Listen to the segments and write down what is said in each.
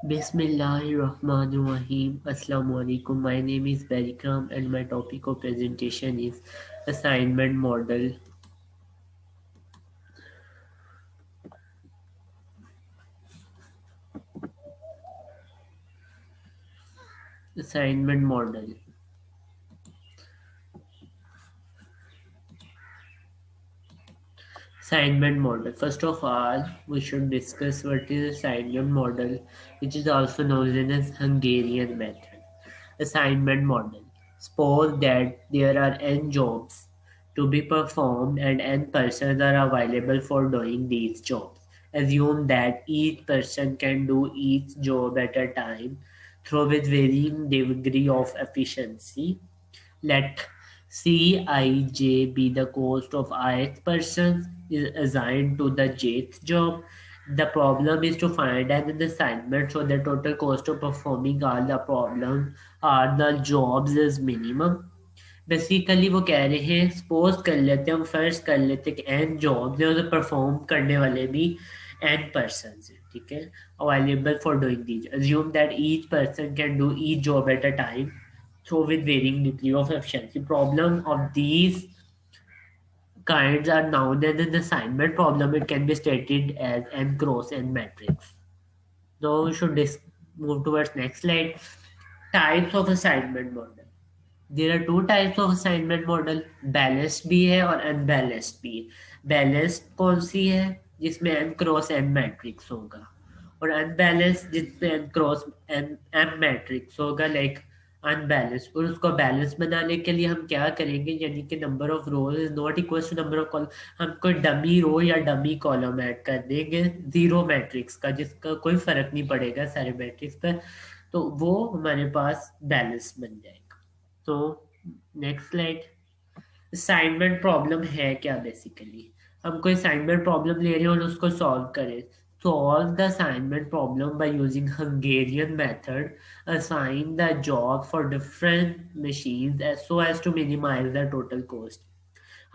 Bismillahirrahmanirrahim. Assalamu alaikum. My name is Barikram and my topic of presentation is assignment model. Assignment model. Assignment model. First of all, we should discuss what is assignment model, which is also known as Hungarian method. Assignment model. Suppose that there are n jobs to be performed and n persons are available for doing these jobs. Assume that each person can do each job at a time through with varying degree of efficiency. Let Cij be the cost of ith person is assigned to the jth job. The problem is to find an assignment so the total cost of performing all the problem or the jobs is minimum. Basically वो कह रहे हैं suppose कर लेते हैं हम फर्ज कर लेते हैं कि एन जॉब है उसे परफॉर्म करने वाले भी एन पर्सन हैं ठीक है available for doing these assume that each person can do each job at a time through with varying degree of efficiency. Problem of these kinds are known as an assignment problem. It can be stated as n cross n matrix. Now we should move towards next slide. Types of assignment model. There are two types of assignment model. Balanced भी है और unbalanced भी है. Balanced कौन सी है जिसमें n cross n matrix होगा और अनबैलेंस जिसमें n cross n m matrix होगा लाइक अनबैलेंस और उसको बैलेंस बनाने के लिए हम क्या करेंगे यानी कि number of rows is not equal to number of column हम कोई डमी रो या डमी कॉलम ऐड कर देंगे जीरो मैट्रिक्स का जिसका कोई फर्क नहीं पड़ेगा सारे मैट्रिक्स पर तो वो हमारे पास बैलेंस बन जाएगा। तो नेक्स्ट स्लाइड। असाइनमेंट प्रॉब्लम है क्या बेसिकली हम कोई असाइनमेंट प्रॉब्लम ले रहे हैं और उसको सॉल्व करें। Solve the assignment problem by using Hungarian method. Assign the job for different machines so as to minimize the total cost.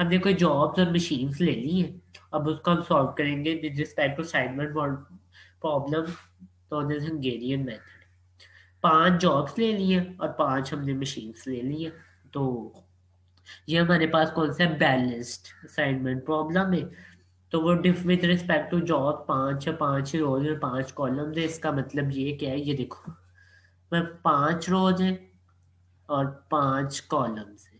हमने कोई जॉब्स और मशीन्स ले ली हैं अब उसको हम सॉल्व करेंगे with respect to assignment problem तो हंगेरियन मेथड। 5 जॉब्स ले लिए और 5 हमने मशीन्स ले लिए तो ये हमारे पास कौन सा बैलेंस्ड असाइनमेंट प्रॉब्लम है। तो वो डिफ विद रिस्पेक्ट टू जॉब 5 ही रोज और 5 कॉलम है इसका मतलब ये क्या है ये देखो मैं 5 रोज है और 5 कॉलम्स है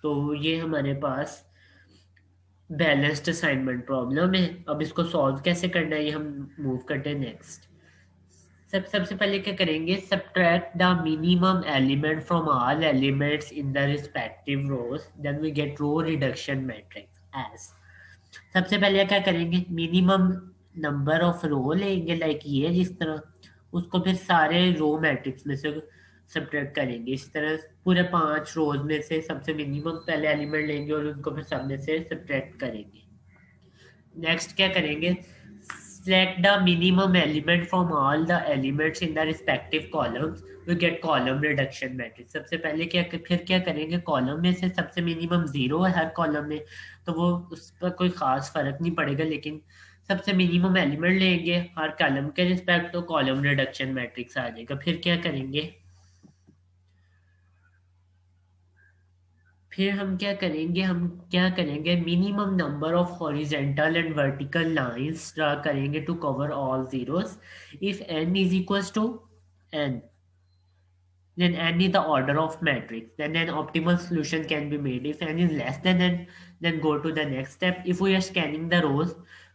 तो ये हमारे पास बैलेंस्ड असाइनमेंट प्रॉब्लम है। अब इसको सॉल्व कैसे करना है ये हम मूव करते हैं नेक्स्ट। सबसे पहले क्या करेंगे subtract the minimum element from all elements in the respective rows then we get row reduction matrix as. सबसे पहले क्या करेंगे मिनिमम नंबर ऑफ रो लेंगे लाइक ये जिस तरह उसको फिर सारे रो मैट्रिक्स में से सब्ट्रैक्ट करेंगे इस तरह पूरे 5 रोज में से सबसे मिनिमम पहले एलिमेंट लेंगे और उनको फिर सब में से सब्ट्रैक्ट करेंगे। नेक्स्ट क्या करेंगे select the minimum element from all the elements in the respective columns we get column reduction matrix। सबसे पहले फिर क्या करेंगे कॉलम में से सबसे मिनिमम 0 है हर कॉलम में तो वो उस पर कोई खास फर्क नहीं पड़ेगा लेकिन सबसे मिनिमम एलिमेंट लेंगे हर कॉलम के रिस्पेक्ट तो कॉलम रिडक्शन मैट्रिक्स आ जाएगा। फिर हम क्या करेंगे minimum number of horizontal and vertical lines draw करेंगे to cover all zeros. If n is equals to n then n is the order of matrix then an optimal solution can be made। if n is less than n then go to the next step। if we are scanning the rows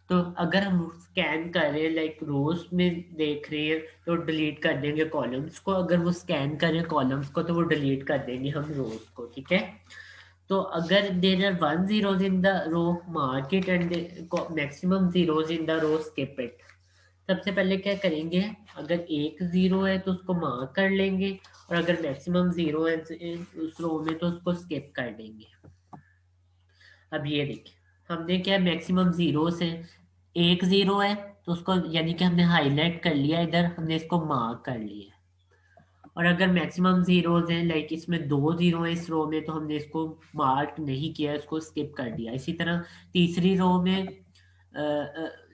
तो अगर हम scan कर रहे हैं like रोज में देख रहे हैं तो डिलीट कर देंगे कॉलम्स को अगर वो स्कैन करें कॉलम्स को तो वो डिलीट कर देंगे हम रोज को ठीक है। तो अगर there are 1 zeros in the row mark it and maximum zeros in the row skip it। सबसे पहले क्या करेंगे अगर एक जीरो है तो उसको मार्क कर लेंगे और अगर मैक्सिमम जीरो है उस रो में तो उसको स्किप कर देंगे। अब ये देखिए हमने क्या मैक्सिमम जीरो से एक जीरो है तो उसको यानी कि हमने हाईलाइट कर लिया इधर हमने इसको मार्क कर लिया और अगर मैक्सिमम जीरोज हैं लाइक इसमें 2 जीरो है इस रो में तो हमने इसको मार्क नहीं किया इसको स्किप कर दिया। इसी तरह तीसरी रो में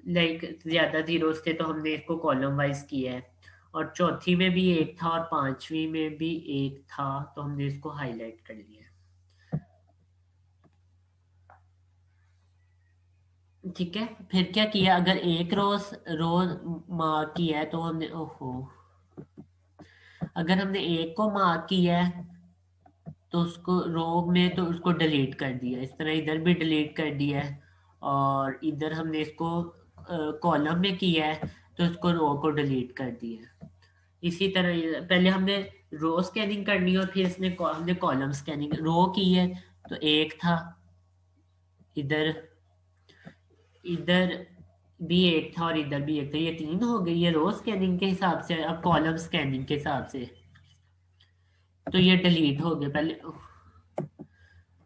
लाइक ज्यादा जीरोस थे तो हमने इसको कॉलम वाइज किया है और चौथी में भी एक था और पांचवी में भी एक था, तो हमने इसको हाईलाइट कर लिया। ठीक है, फिर क्या किया, अगर एक रो मार्क किया है तो हमने, ओहो, अगर हमने एक को मार्क किया है तो उसको रो में तो उसको डिलीट कर दिया, इस तरह इधर भी डिलीट कर दिया है, और इधर हमने इसको कॉलम में किया है तो इसको रो को डिलीट कर दिया है। इसी तरह पहले हमने रो स्कैनिंग करनी है और फिर हमने कॉलम स्कैनिंग, रो की है तो एक था, इधर इधर भी एक था और इधर भी एक था, ये तीन हो गई, ये रो स्कैनिंग के हिसाब से। अब कॉलम स्कैनिंग के हिसाब से तो ये डिलीट हो गए, पहले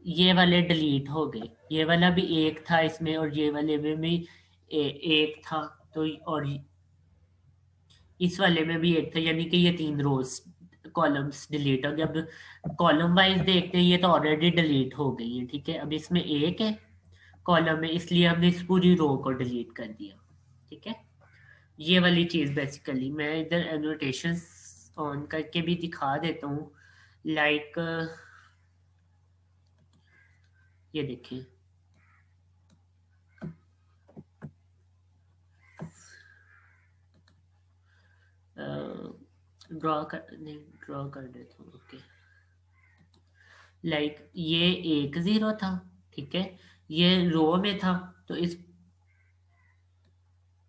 ये वाले डिलीट हो गए, ये वाला भी एक था इसमें और ये वाले में भी एक था, तो और इस वाले में भी एक था, यानी कि ये तीन रोज कॉलम्स डिलीट हो गए। अब कॉलम वाइज देखते हैं, ये तो ऑलरेडी डिलीट हो गई है। ठीक है, अब इसमें एक है कॉलम में, इसलिए हमने इस पूरी रो को डिलीट कर दिया। ठीक है, ये वाली चीज बेसिकली मैं इधर एनोटेशन ऑन करके भी दिखा देता हूँ। लाइक ये देखिए, ड्रॉ कर देता हूँ। ओके, लाइक ये एक जीरो था, ठीक है, ये रो में था, तो इस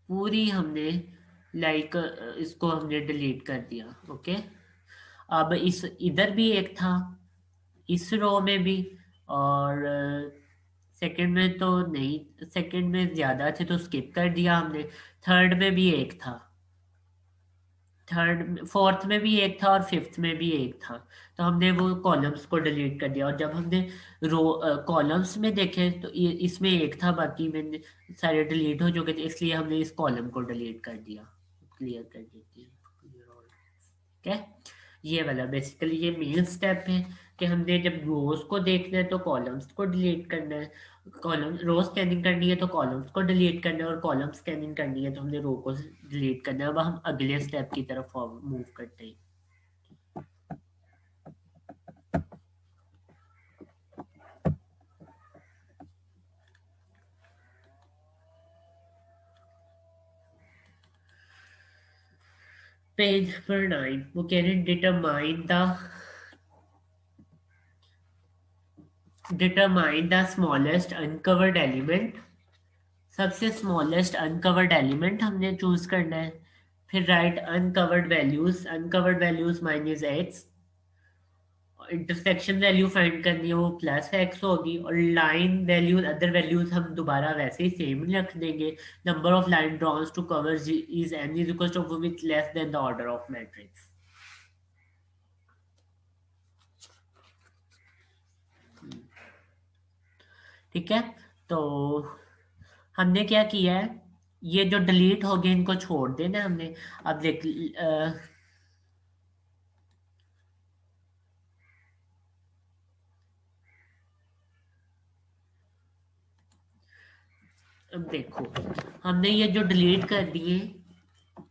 पूरी हमने लाइक इसको हमने डिलीट कर दिया। ओके, अब इस इधर भी एक था, इस रो में भी, और सेकंड में तो नहीं, सेकंड में ज्यादा थे तो स्किप कर दिया हमने। थर्ड में भी एक था, थर्ड फोर्थ में भी एक था और फिफ्थ में भी एक था, तो हमने वो कॉलम्स को डिलीट कर दिया। और जब हमने रो कॉलम्स में देखे तो ये इसमें एक था, बाकी में सारे डिलीट हो चुके थे, इसलिए हमने इस कॉलम को डिलीट कर दिया। क्लियर कर देते हैं, ठीक है। ये वाला बेसिकली ये मेन स्टेप है कि हमने जब रोज को देखना है तो कॉलम्स को डिलीट करना है, कॉलम रो स्कैनिंग करनी है तो कॉलम्स को डिलीट करना है, और कॉलम स्कैनिंग करनी है तो हमने रो को डिलीट करना है। अब हम अगले स्टेप की तरफ मूव करते हैं। पेज नंबर 9, वो कह रहे determine the smallest uncovered element. सबसे स्मॉलेस्ट अनकवर्ड एलिमेंट हमने चूज करना है। फिर right uncovered values minus x, intersection value find करनी है, वो प्लस एक्स होगी, और लाइन वैल्यूज अदर वैल्यूज हम दोबारा वैसे ही सेम रख देंगे। Number of line drawns to cover is n is equal to with less than the order of matrix. ठीक है, तो हमने क्या किया है, ये जो डिलीट हो गए इनको छोड़ देना हमने। अब देख अब देखो, हमने ये जो डिलीट कर दिए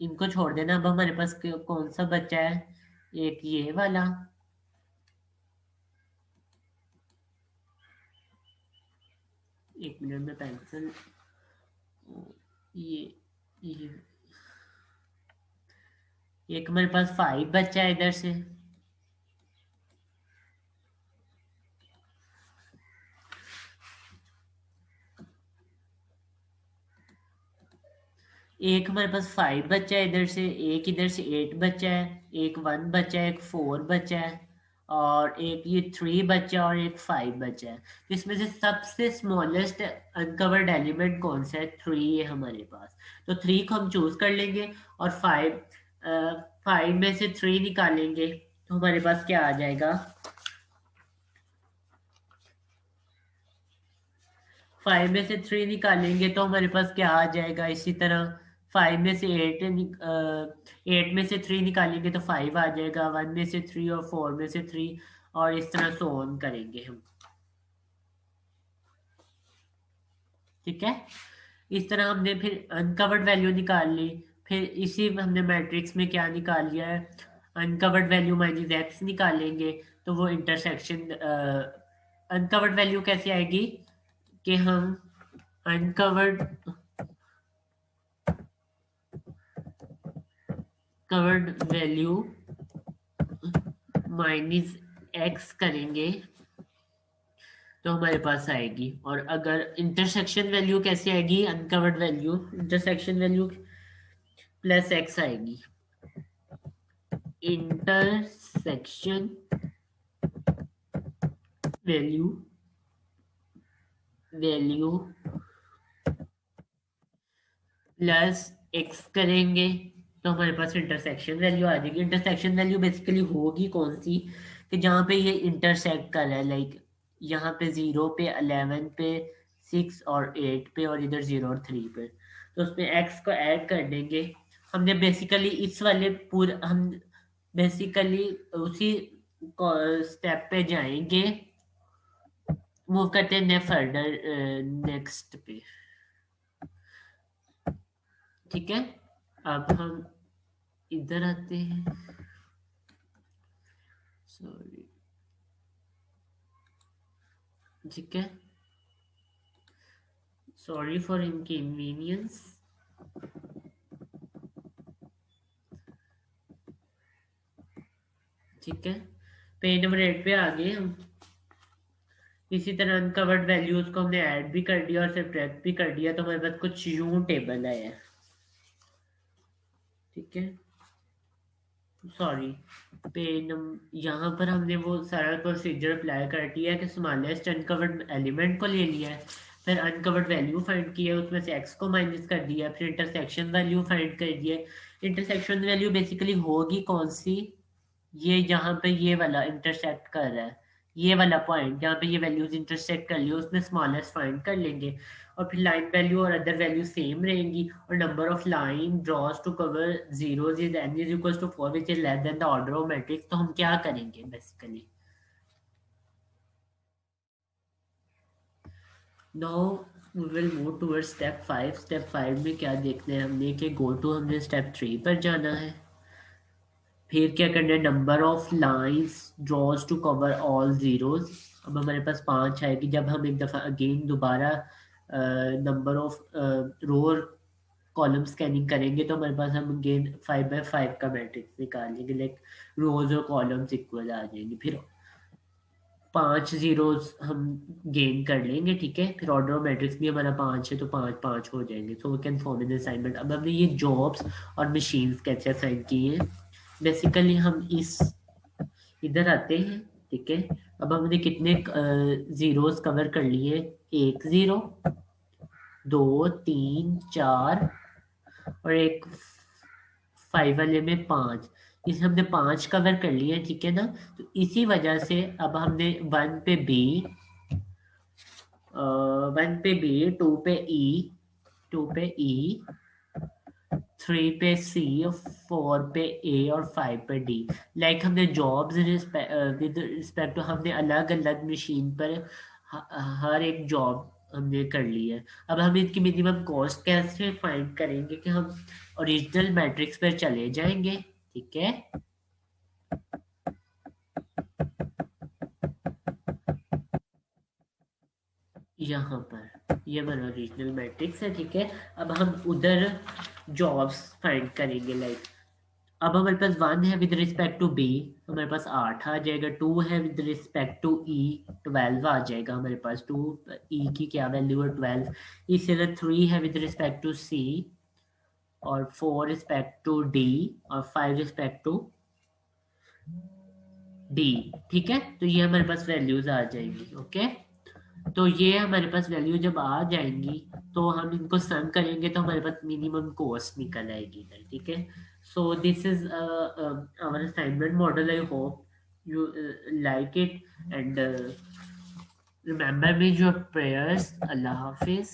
इनको छोड़ देना। अब हमारे पास कौन सा बचा है, एक ये वाला, एक मिनट में पेंसिल, ये ये एक हमारे पास 5 बचा है इधर से, एक हमारे पास 5 बचा है इधर से, एक इधर से 8 बचा है, एक 1 बचा है, एक 4 बचा है, और एक ये 3 बचा है और एक 5 बचा है। तो इसमें से सबसे स्मॉलेस्ट अनकवर्ड एलिमेंट कौन सा है, 3 है हमारे पास। तो 3 को हम चूज कर लेंगे और 5 में से 3 निकालेंगे तो हमारे पास क्या आ जाएगा, 5 में से 3 निकालेंगे तो हमारे पास क्या आ जाएगा। इसी तरह 5 में से 8 में से 3 निकालेंगे तो 5 आ जाएगा, 1 में से 3 और 4 में से 3, और इस तरह सो ऑन करेंगे हम। ठीक है, इस तरह हमने फिर अनकवर्ड वैल्यू निकाल ली, फिर इसी हमने मैट्रिक्स में क्या निकाल लिया है, अनकवर्ड वैल्यू माइनस एक्स निकालेंगे, तो वो इंटरसेक्शन अनकवर्ड वैल्यू कैसे आएगी कि हम uncovered covered value minus x करेंगे तो हमारे पास आएगी। और अगर इंटरसेक्शन वैल्यू कैसे आएगी, uncovered value intersection value plus x आएगी। इंटरसेक्शन वैल्यू प्लस एक्स करेंगे तो हमारे पास इंटरसेक्शन वैल्यू आ जाएगी। इंटरसेक्शन वैल्यू बेसिकली होगी कौन सी, कि जहाँ पे ये इंटरसेक्ट कर रहा है, लाइक यहाँ पे 0 पे 11 पे 6 और 8 पे और इधर 0 और 3 पे, तो उसमें एक्स को ऐड कर देंगे। हमने बेसिकली इस वाले पूरे हम बेसिकली उसी स्टेप पे जाएंगे, मूव करते हैं फर्दर नेक्स्ट पे। ठीक है, अब हम इधर आते हैं, सॉरी, ठीक है, सॉरी फॉर इनकन्वीनियंस। ठीक है, पेज नंबर 8 पे आ गए हम। इसी तरह अनकवर्ड वैल्यूज को हमने ऐड भी कर दिया और सब्ट्रैक्ट भी कर दिया, तो हमारे पास कुछ यूं टेबल आया। ठीक है, सॉरी, पेज यहाँ पर हमने वो सारा प्रोसीजर अप्लाई कर दिया है कि स्मॉलेस्ट अनकवर्ड एलिमेंट को ले लिया है, फिर अनकवर्ड वैल्यू फाइंड किया, उसमें से एक्स को माइनस कर दिया, फिर इंटरसेक्शन वैल्यू फाइंड कर दिया। इंटरसेक्शन वैल्यू बेसिकली होगी कौन सी, ये जहाँ पे ये वाला इंटरसेक्ट कर रहा है, ये वाला पॉइंट जहाँ पे ये वैल्यूज इंटरसेक्ट कर लियो, उसमें स्मॉलेस्ट फाइंड कर लेंगे। और फिर लाइन वैल्यू और अदर वैल्यू सेम रहेंगी, और number of line draws to cover zeros is n is equal to 4 which is less than the order of matrix. तो हम क्या करेंगे basically, now we will move towards step 5। Step 5 में क्या देखना है हमने कि गो टू हमने स्टेप 3 पर जाना है। फिर क्या करना है, number of lines draws to cover all zeros. अब हमारे पास 5 आएगी, जब हम एक दफ़ा अगेन दोबारा number of row column scanning करेंगे तो हमारे पास हम अगेन 5 by 5 का मैट्रिक्स निकाल लेंगे, लाइक रोज और कॉलम्स इक्वल आ जाएंगे। फिर 5 जीरोस हम गेन कर लेंगे। ठीक है, फिर ऑर्डर ऑफ मैट्रिक्स भी हमारा 5 है तो 5 5 हो जाएंगे। So we can form in assignment. अब हमने ये जॉब्स और मशीन्स कैसे असाइन किए हैं, बेसिकली हम इस इधर आते हैं। ठीक है, अब हमने कितने जीरोस कवर कर लिए, 1 0 2 3 4 और एक 5 वाले में 5, इसे हमने 5 कवर कर लिए। ठीक है ना, तो इसी वजह से अब हमने 1 पे बी, 1 पे बी, 2 पे ई, 2 पे ई, 3 पे सी, 4 पे ए और 5 पे डी। लाइक हमने जॉब्स विद रिस्पेक्ट टू हमने अलग अलग मशीन पर हर एक जॉब हमने कर ली है। अब हम इनकी मिनिमम कॉस्ट कैसे फाइंड करेंगे, कि हम ओरिजिनल मैट्रिक्स पर चले जाएंगे। ठीक है, यहाँ पर ये हमारा ओरिजिनल मैट्रिक्स है। ठीक है, अब हम उधर जॉब्स फाइंड करेंगे। लाइक अब हमारे पास 1 है विद रिस्पेक्ट टू बी, हमारे पास 8 आ जाएगा। 2 है विद रिस्पेक्ट टू ई, 12 आ जाएगा हमारे पास। 2 ई की क्या वैल्यू है, 12। इसी तरह 3 है विद रिस्पेक्ट टू सी, और 4 रिस्पेक्ट टू डी, और 5 रिस्पेक्ट टू डी। ठीक है, तो ये हमारे पास वैल्यूज आ जाएंगी। ओके, तो ये हमारे पास वैल्यू जब आ जाएंगी तो हम इनको सम करेंगे तो हमारे पास मिनिमम कॉस्ट निकल आएगी इधर। ठीक है, so this is our assignment model. I hope you like it, and remember me your prayers. Allah Hafiz.